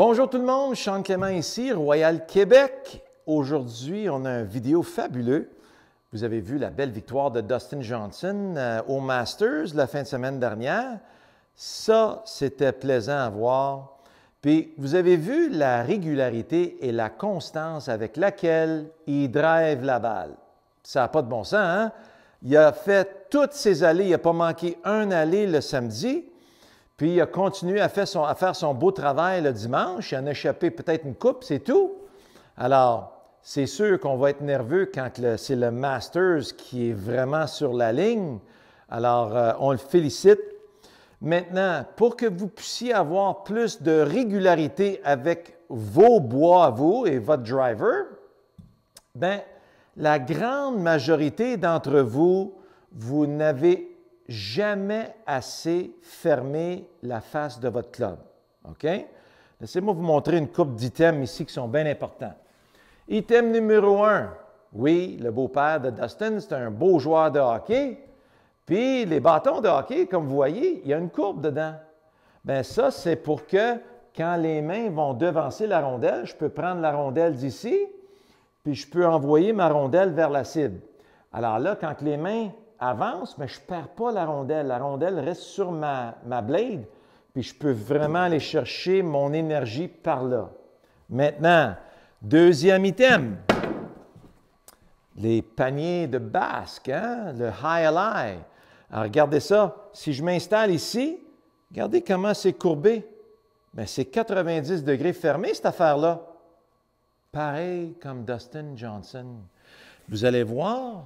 Bonjour tout le monde, Sean Clément ici, Royal Québec. Aujourd'hui, on a une vidéo fabuleuse. Vous avez vu la belle victoire de Dustin Johnson au Masters la fin de semaine dernière. Ça, c'était plaisant à voir. Puis, vous avez vu la régularité et la constance avec laquelle il drive la balle. Ça n'a pas de bon sens, hein? Il a fait toutes ses allées, il n'a pas manqué un allée le samedi. Puis il a continué à faire son beau travail le dimanche. Il en a échappé peut-être une coupe, c'est tout. Alors, c'est sûr qu'on va être nerveux quand c'est le Masters qui est vraiment sur la ligne. Alors, on le félicite. Maintenant, pour que vous puissiez avoir plus de régularité avec vos bois à vous et votre driver, bien, la grande majorité d'entre vous, vous n'avez jamais assez fermé la face de votre club. OK? Laissez-moi vous montrer une couple d'items ici qui sont bien importants. Item numéro 1. Oui, le beau-père de Dustin, c'est un beau joueur de hockey. Puis les bâtons de hockey, comme vous voyez, il y a une courbe dedans. Bien, ça, c'est pour que quand les mains vont devancer la rondelle, je peux prendre la rondelle d'ici, puis je peux envoyer ma rondelle vers la cible. Alors là, quand les mains avance, mais je ne perds pas la rondelle. La rondelle reste sur ma blade, puis je peux vraiment aller chercher mon énergie par là. Maintenant, deuxième item, les paniers de basque, hein? Le high-ally. Alors, regardez ça. Si je m'installe ici, regardez comment c'est courbé. Bien, c'est 90 degrés fermé, cette affaire-là. Pareil comme Dustin Johnson. Vous allez voir,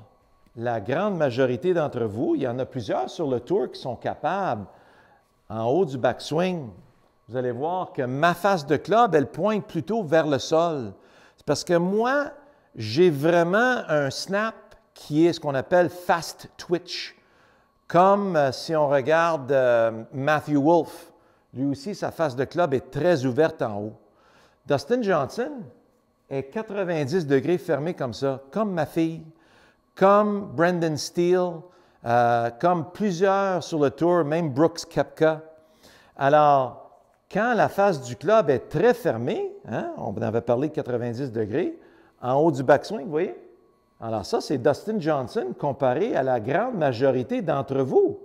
la grande majorité d'entre vous, il y en a plusieurs sur le tour qui sont capables, en haut du backswing, vous allez voir que ma face de club, elle pointe plutôt vers le sol. C'est parce que moi, j'ai vraiment un snap qui est ce qu'on appelle fast twitch. Comme si on regarde Matthew Wolff. Lui aussi, sa face de club est très ouverte en haut. Dustin Johnson est 90 degrés fermé comme ça, comme ma fille, comme Brendan Steele, comme plusieurs sur le tour, même Brooks Koepka. Alors, quand la face du club est très fermée, hein, on en avait parlé de 90 degrés, en haut du backswing, vous voyez? Alors ça, c'est Dustin Johnson comparé à la grande majorité d'entre vous.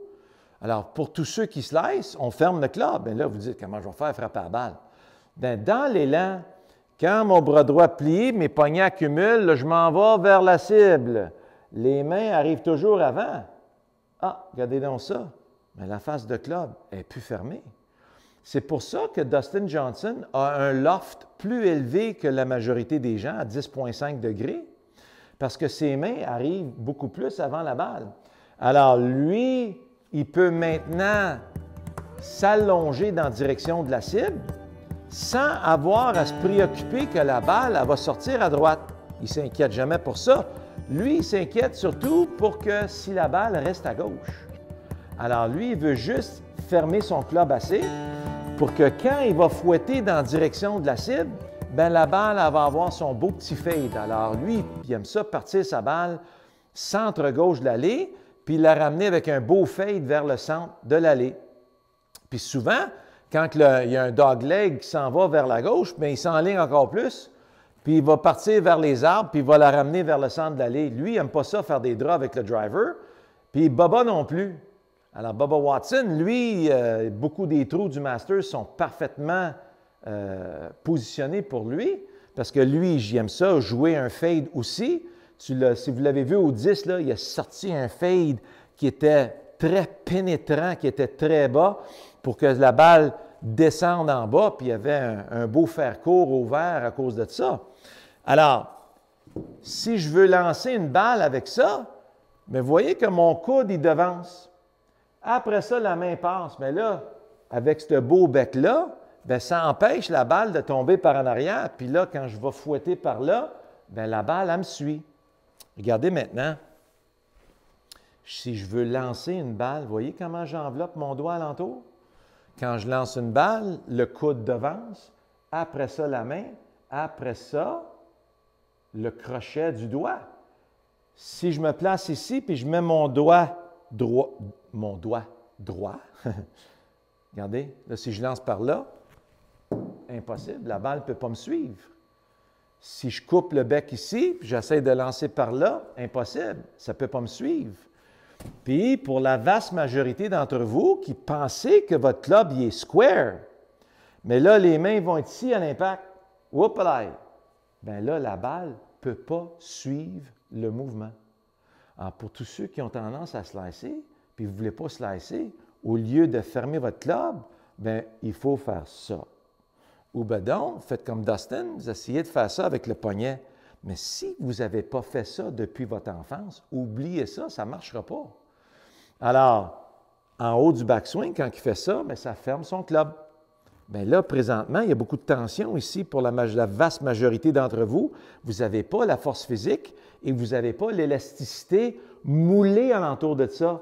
Alors, pour tous ceux qui slice, on ferme le club. Bien là, vous dites, comment je vais faire frapper la balle? Bien, dans l'élan, quand mon bras droit plie, mes poignets accumulent, là, je m'en vais vers la cible. Les mains arrivent toujours avant. Ah, regardez donc ça. Mais la face de club est plus fermée. C'est pour ça que Dustin Johnson a un loft plus élevé que la majorité des gens, à 10,5 degrés, parce que ses mains arrivent beaucoup plus avant la balle. Alors, lui, il peut maintenant s'allonger dans la direction de la cible sans avoir à se préoccuper que la balle elle va sortir à droite. Il ne s'inquiète jamais pour ça. Lui, il s'inquiète surtout pour que si la balle reste à gauche. Alors, lui, il veut juste fermer son club assez pour que quand il va fouetter dans la direction de la cible, bien, la balle elle va avoir son beau petit fade. Alors, lui, il aime ça partir sa balle centre-gauche de l'allée, puis la ramener avec un beau fade vers le centre de l'allée. Puis souvent, quand il y a un dogleg qui s'en va vers la gauche, bien, il s'enligne encore plus. Puis il va partir vers les arbres, puis il va la ramener vers le centre de l'allée. Lui, il n'aime pas ça, faire des draws avec le driver. Puis Bubba non plus. Alors, Bubba Watson, lui, beaucoup des trous du Masters sont parfaitement positionnés pour lui, parce que lui, j'aime ça, jouer un fade aussi. Si vous l'avez vu au 10, là, il a sorti un fade qui était très pénétrant, qui était très bas, pour que la balle descende en bas, puis il y avait un beau fer court ouvert à cause de ça. Alors, si je veux lancer une balle avec ça, bien, vous voyez que mon coude, il devance. Après ça, la main passe. Mais là, avec ce beau bec-là, bien, ça empêche la balle de tomber par en arrière. Puis là, quand je vais fouetter par là, bien, la balle, elle me suit. Regardez maintenant. Si je veux lancer une balle, vous voyez comment j'enveloppe mon doigt alentour? Quand je lance une balle, le coude devance. Après ça, la main. Après ça, le crochet du doigt. Si je me place ici, puis je mets mon doigt droit, regardez, là, si je lance par là, impossible, la balle ne peut pas me suivre. Si je coupe le bec ici, puis j'essaie de lancer par là, impossible, ça ne peut pas me suivre. Puis, pour la vaste majorité d'entre vous qui pensez que votre club il est square, mais là, les mains vont être ici à l'impact. Oups là! Bien là, la balle ne peut pas suivre le mouvement. Alors, pour tous ceux qui ont tendance à slicer, puis vous ne voulez pas slicer, au lieu de fermer votre club, bien, il faut faire ça. Ou bien donc, faites comme Dustin, vous essayez de faire ça avec le poignet. Mais si vous n'avez pas fait ça depuis votre enfance, oubliez ça, ça ne marchera pas. Alors, en haut du backswing, quand il fait ça, bien, ça ferme son club. Bien là, présentement, il y a beaucoup de tension ici pour la vaste majorité d'entre vous. Vous n'avez pas la force physique et vous n'avez pas l'élasticité moulée alentour de ça.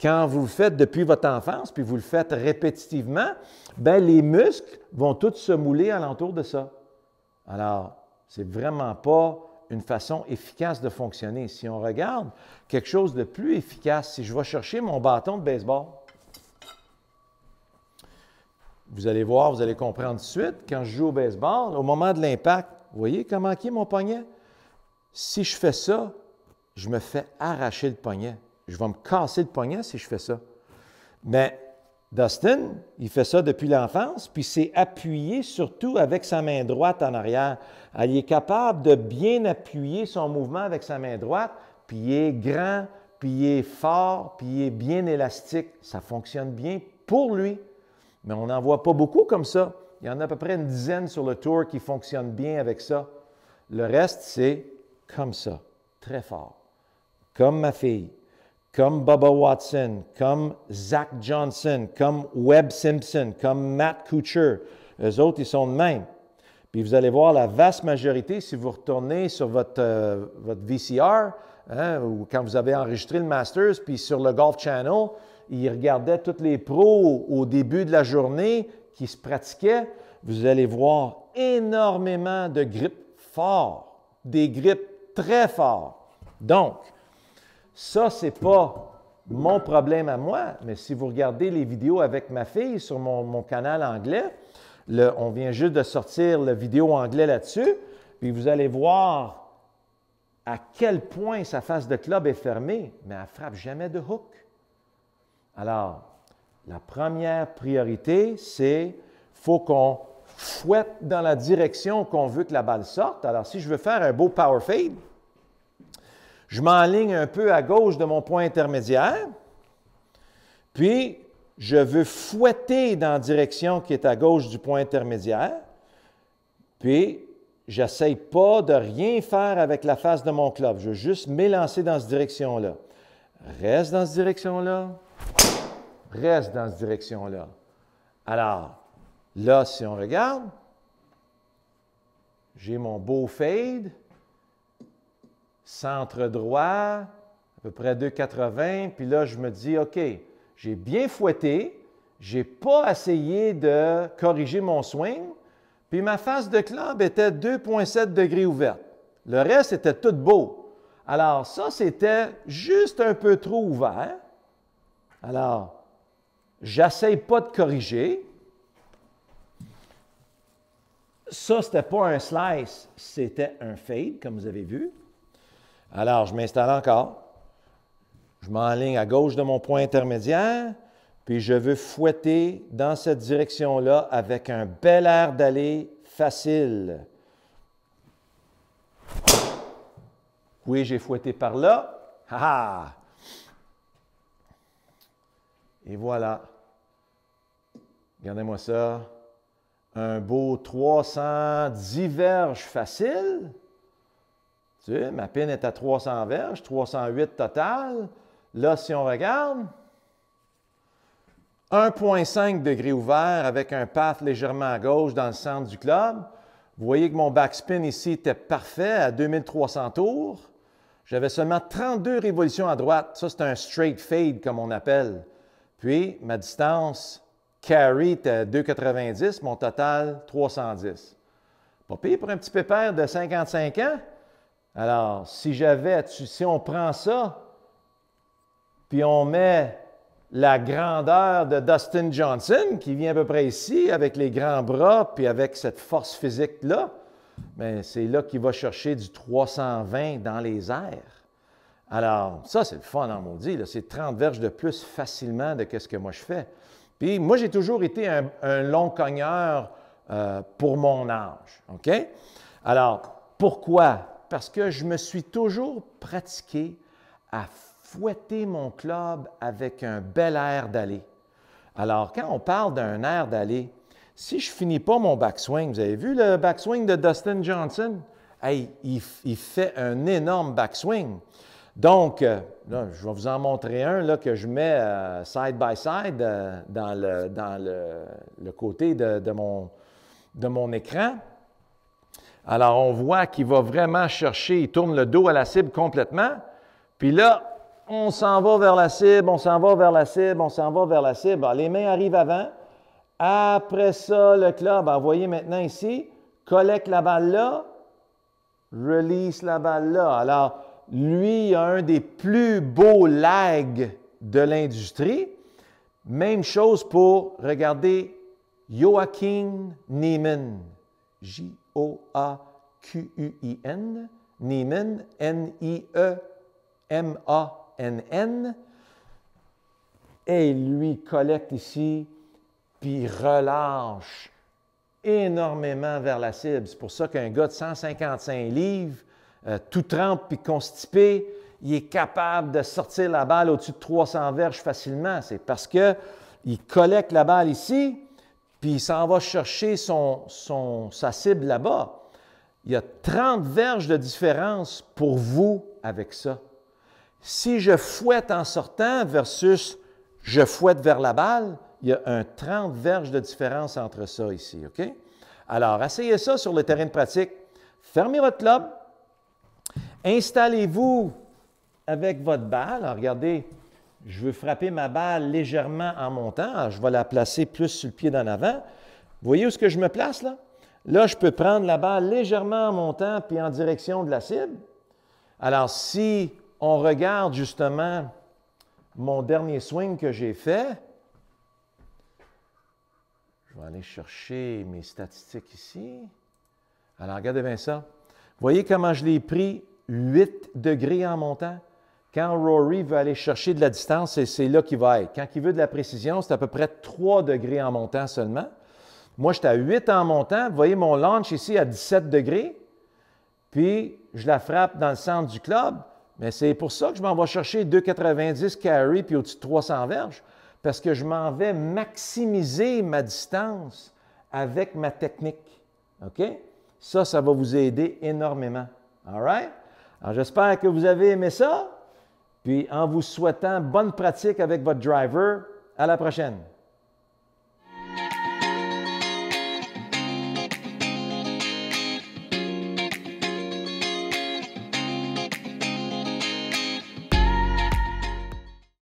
Quand vous le faites depuis votre enfance, puis vous le faites répétitivement, bien, les muscles vont tous se mouler alentour de ça. Alors, ce n'est vraiment pas une façon efficace de fonctionner. Si on regarde quelque chose de plus efficace, si je vais chercher mon bâton de baseball, vous allez voir, vous allez comprendre tout de suite, quand je joue au baseball, au moment de l'impact, vous voyez comment est mon poignet? Si je fais ça, je me fais arracher le poignet. Je vais me casser le poignet si je fais ça. Mais Dustin, il fait ça depuis l'enfance, puis c'est appuyé surtout avec sa main droite en arrière. Alors, il est capable de bien appuyer son mouvement avec sa main droite, puis il est grand, puis il est fort, puis il est bien élastique. Ça fonctionne bien pour lui. Mais on n'en voit pas beaucoup comme ça. Il y en a à peu près une dizaine sur le tour qui fonctionnent bien avec ça. Le reste, c'est comme ça, très fort. Comme ma fille, comme Bubba Watson, comme Zach Johnson, comme Webb Simpson, comme Matt Kuchar. Eux autres, ils sont de même. Puis vous allez voir la vaste majorité, si vous retournez sur votre VCR, hein, ou quand vous avez enregistré le Masters, puis sur le Golf Channel, ils regardaient tous les pros au début de la journée qui se pratiquaient. Vous allez voir énormément de grips forts, des grips très forts. Donc, ça, ce n'est pas mon problème à moi, mais si vous regardez les vidéos avec ma fille sur mon canal anglais, on vient juste de sortir la vidéo anglais là-dessus, puis vous allez voir à quel point sa face de club est fermée, mais elle ne frappe jamais de hook. Alors, la première priorité, c'est qu'il faut qu'on fouette dans la direction qu'on veut que la balle sorte. Alors, si je veux faire un beau power fade, je m'enligne un peu à gauche de mon point intermédiaire, puis je veux fouetter dans la direction qui est à gauche du point intermédiaire, puis je n'essaye pas de rien faire avec la face de mon club. Je veux juste m'élancer dans cette direction-là. Reste dans cette direction-là. Reste dans cette direction-là. Alors, là, si on regarde, j'ai mon beau fade, centre droit, à peu près 2,80, puis là, je me dis, OK, j'ai bien fouetté, je n'ai pas essayé de corriger mon swing, puis ma face de club était 2,7 degrés ouverte. Le reste était tout beau. Alors, ça, c'était juste un peu trop ouvert. Alors, j'essaye pas de corriger. Ça, ce n'était pas un slice, c'était un fade, comme vous avez vu. Alors, je m'installe encore. Je m'enligne à gauche de mon point intermédiaire, puis je veux fouetter dans cette direction-là avec un bel air d'aller facile. Oui, j'ai fouetté par là. Ha ha! Et voilà. Regardez-moi ça. Un beau 310 verges facile. Tu sais, ma pin est à 300 verges, 308 total. Là, si on regarde, 1,5 degré ouvert avec un path légèrement à gauche dans le centre du club. Vous voyez que mon backspin ici était parfait à 2300 tours. J'avais seulement 32 révolutions à droite. Ça, c'est un straight fade, comme on appelle. Puis, ma distance carry était 2,90, mon total 310. Pas pire pour un petit pépère de 55 ans. Alors, si on prend ça, puis on met la grandeur de Dustin Johnson, qui vient à peu près ici, avec les grands bras, puis avec cette force physique-là, bien, c'est là qu'il va chercher du 320 dans les airs. Alors, ça, c'est le fun en maudit. C'est 30 verges de plus facilement de ce que moi je fais. Puis, moi, j'ai toujours été un long cogneur pour mon âge. OK? Alors, pourquoi? Parce que je me suis toujours pratiqué à fouetter mon club avec un bel air d'aller. Alors, quand on parle d'un air d'aller, si je ne finis pas mon backswing, vous avez vu le backswing de Dustin Johnson? Hey, il fait un énorme backswing. Donc, là, je vais vous en montrer un là, que je mets side by side dans le côté de mon écran. Alors, on voit qu'il va vraiment chercher, il tourne le dos à la cible complètement. Puis là, on s'en va vers la cible, on s'en va vers la cible, on s'en va vers la cible. Alors, les mains arrivent avant. Après ça, le club, vous voyez maintenant ici, collecte la balle là, release la balle là. Alors, lui a un des plus beaux lags de l'industrie. Même chose pour, regardez, Joaquin Niemann. J-O-A-Q-U-I-N. Niemann, N-I-E-M-A-N-N. Et lui collecte ici, puis relâche énormément vers la cible. C'est pour ça qu'un gars de 155 livres, tout trempe puis constipé, il est capable de sortir la balle au-dessus de 300 verges facilement. C'est parce qu'il collecte la balle ici, puis il s'en va chercher sa cible là-bas. Il y a 30 verges de différence pour vous avec ça. Si je fouette en sortant versus je fouette vers la balle, il y a un 30 verges de différence entre ça ici, OK? Alors, essayez ça sur le terrain de pratique. Fermez votre club. Installez-vous avec votre balle. Alors, regardez, je veux frapper ma balle légèrement en montant. Alors, je vais la placer plus sur le pied d'en avant. Vous voyez où est-ce que je me place là? Là, je peux prendre la balle légèrement en montant puis en direction de la cible. Alors, si on regarde justement mon dernier swing que j'ai fait, je vais aller chercher mes statistiques ici. Alors, regardez bien ça. Vous voyez comment je l'ai pris 8 degrés en montant? Quand Rory veut aller chercher de la distance, c'est là qu'il va être. Quand il veut de la précision, c'est à peu près 3 degrés en montant seulement. Moi, j'étais à 8 en montant. Vous voyez mon launch ici à 17 degrés. Puis, je la frappe dans le centre du club. Mais c'est pour ça que je m'en vais chercher 2,90 carry puis au-dessus de 300 verges. Parce que je m'en vais maximiser ma distance avec ma technique. OK? Ça va vous aider énormément. All right? Alors, j'espère que vous avez aimé ça. Puis, en vous souhaitant bonne pratique avec votre driver, à la prochaine.